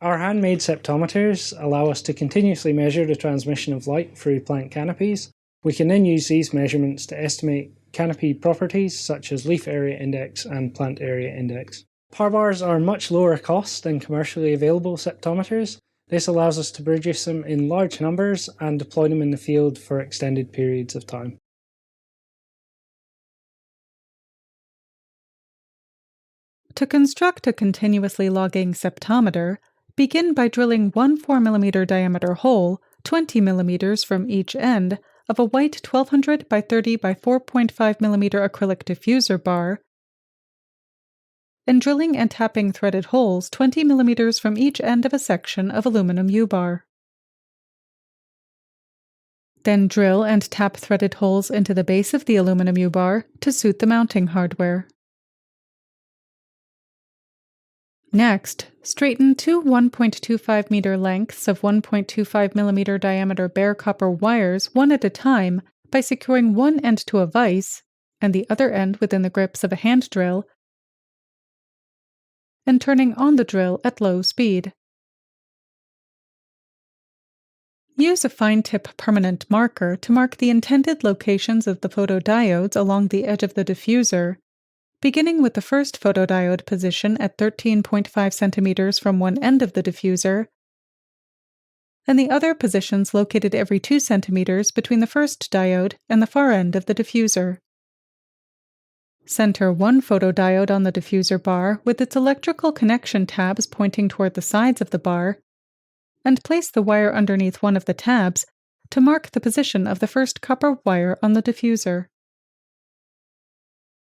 Our handmade ceptometers allow us to continuously measure the transmission of light through plant canopies. We can then use these measurements to estimate canopy properties such as leaf area index and plant area index. PARbars are much lower cost than commercially available ceptometers. This allows us to produce them in large numbers and deploy them in the field for extended periods of time. To construct a continuously logging ceptometer, begin by drilling one 4mm diameter hole, 20 mm from each end, of a white 1200 by 30 by 4.5mm acrylic diffuser bar, and drilling and tapping threaded holes 20 mm from each end of a section of aluminum U-bar. Then drill and tap threaded holes into the base of the aluminum U-bar to suit the mounting hardware. Next, straighten two 1.25 meter lengths of 1.25 mm diameter bare copper wires one at a time by securing one end to a vise and the other end within the grips of a hand drill and turning on the drill at low speed. Use a fine-tip permanent marker to mark the intended locations of the photodiodes along the edge of the diffuser, beginning with the first photodiode position at 13.5 cm from one end of the diffuser, and the other positions located every 2 cm between the first diode and the far end of the diffuser. Center one photodiode on the diffuser bar with its electrical connection tabs pointing toward the sides of the bar, and place the wire underneath one of the tabs to mark the position of the first copper wire on the diffuser.